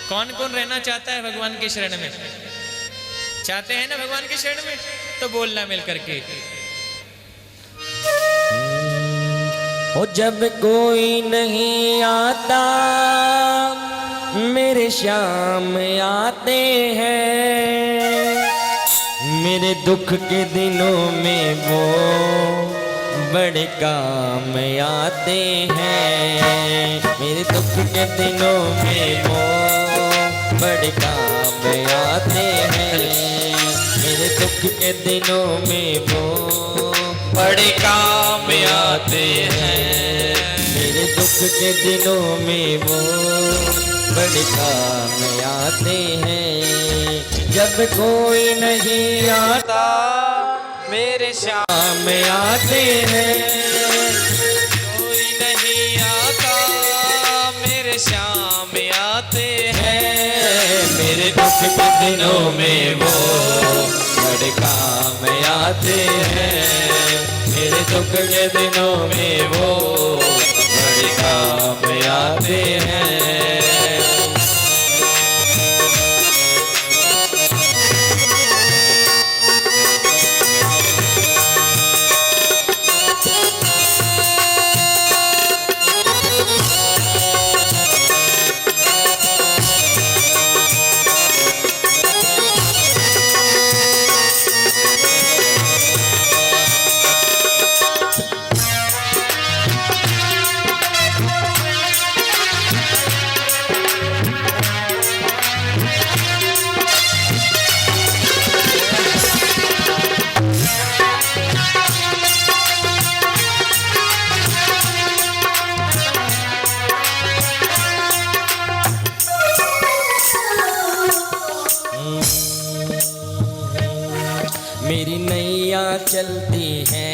कौन कौन रहना चाहता है भगवान के शरण में? चाहते हैं ना भगवान के शरण में? तो बोलना मिल करके। ओ जब कोई नहीं आता मेरे श्याम आते हैं, मेरे दुख के दिनों में वो बड़े काम आते हैं। मेरे दुख के दिनों में वो बड़े काम आते हैं। मेरे दुख के दिनों में वो बड़े काम आते हैं। मेरे दुख के दिनों में वो बड़े काम आते हैं। जब कोई नहीं आता मेरे श्याम आते हैं। कोई नहीं आता मेरे श्याम आते हैं। मेरे दुख के दिनों में वो बड़े काम आते हैं। मेरे दुख के दिनों में वो बड़े काम आते हैं। मेरी नैया चलती है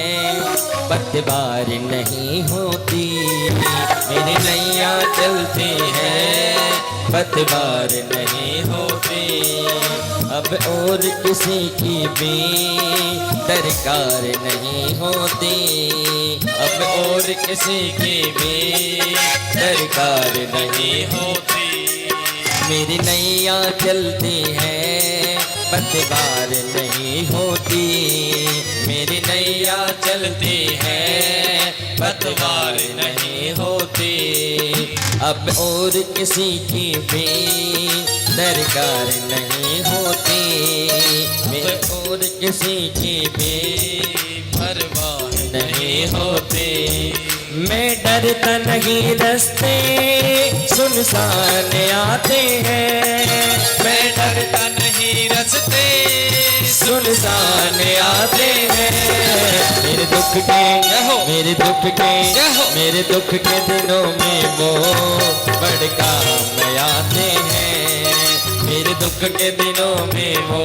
पतवार नहीं होती। मेरी नैया चलती है पतवार नहीं होती। अब और किसी की भी दरकार नहीं होती। अब और किसी की भी दरकार नहीं होती। मेरी नैया चलती है पतवार नहीं होती। मेरी नैया चलती है पतवार नहीं होती। अब और किसी की भी दरकार नहीं होती। मेरे और किसी की भी परवाह नहीं होती। मैं डरता नहीं रास्ते सुनसान आते हैं। मैं डरता नहीं रास्ते सुनसान आते हैं। मेरे दुख के मेरे दुख के मेरे दुख के दिनों में वो बड़े काम आते हैं। मेरे दुख के दिनों में वो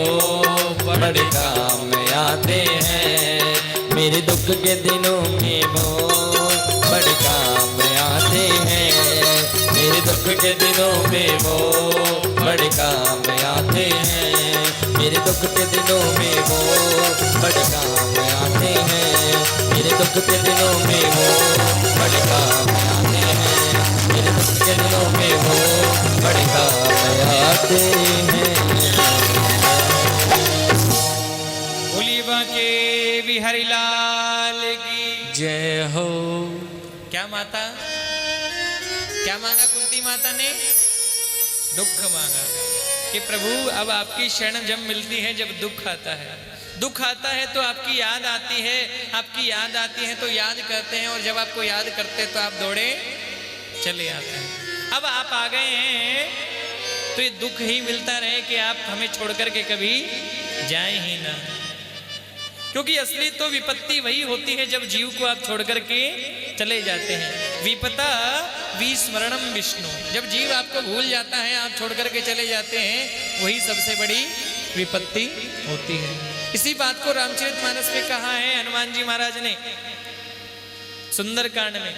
बड़े काम आते हैं। मेरे दुख के दिनों में वो बड़े काम आते हैं। मेरे दुख के दिनों में वो बड़े काम आते हैं। मेरे दुख के दिनों में वो बड़े काम आते हैं। मेरे दुख के दिनों में वो बड़े काम आते हैं। मेरे दुख के दिनों में वो बड़े काम आते हैं। बोलिए बाके बिहारी लाल की जय हो। क्या माता, क्या मांगा कुंती माता ने? दुख मांगा कि प्रभु अब आपकी शरण जब मिलती है, जब दुख आता है, दुख आता है तो आपकी याद आती है। आपकी याद आती है तो याद करते हैं, और जब आपको याद करते हैं तो आप दौड़े चले आते हैं। अब आप आ गए हैं तो ये दुख ही मिलता रहे कि आप हमें छोड़ करके कभी जाए ही ना। क्योंकि असली तो विपत्ति वही होती है जब जीव को आप छोड़ करके चले जाते हैं। विपता विस्मरणम विष्णु, जब जीव आपको भूल जाता है, आप छोड़ करके चले जाते हैं, वही सबसे बड़ी विपत्ति होती है। इसी बात को रामचरितमानस में कहा है हनुमान जी महाराज ने सुंदरकांड में।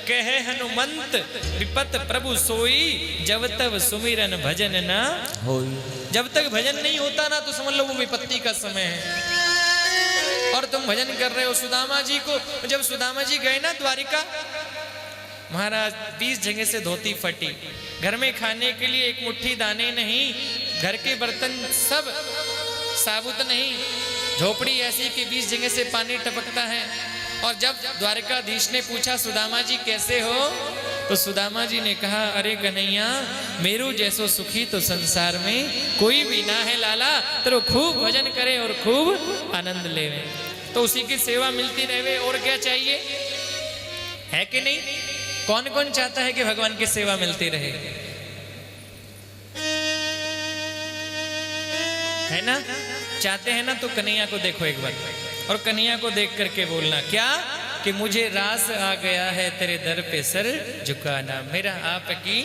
कहे हनुमंत विपत प्रभु सोई, जब तक सुमिरन भजन ना होई। जब तक भजन नहीं होता ना तो समझ लो वो विपत्ति का समय है। और तुम भजन कर रहे हो सुदामा जी को। जब सुदामा जी गए ना द्वारिका, महाराज 20 जगह से धोती फटी। घर में खाने के लिए एक मुट्ठी दाने नहीं, घर के बर्तन सब साबुत नहीं, झोपड़ी ऐसी कि 20 जगह से पानी टपकता है। और जब द्वारकाधीश ने पूछा सुदामा जी कैसे हो, तो सुदामा जी ने कहा अरे कन्हैया मेरू जैसो सुखी तो संसार में कोई भी ना है लाला, तो खूब भजन करे और खूब आनंद लेवे, तो उसी की सेवा मिलती रहे, और क्या चाहिए, है कि नहीं? कौन कौन चाहता है कि भगवान की सेवा मिलती रहे, है ना? चाहते हैं ना? तो कन्हैया को देखो एक बार, और कन्हैया को देख करके बोलना क्या कि मुझे रास आ गया है तेरे दर पे सर झुकाना, मेरा आपकी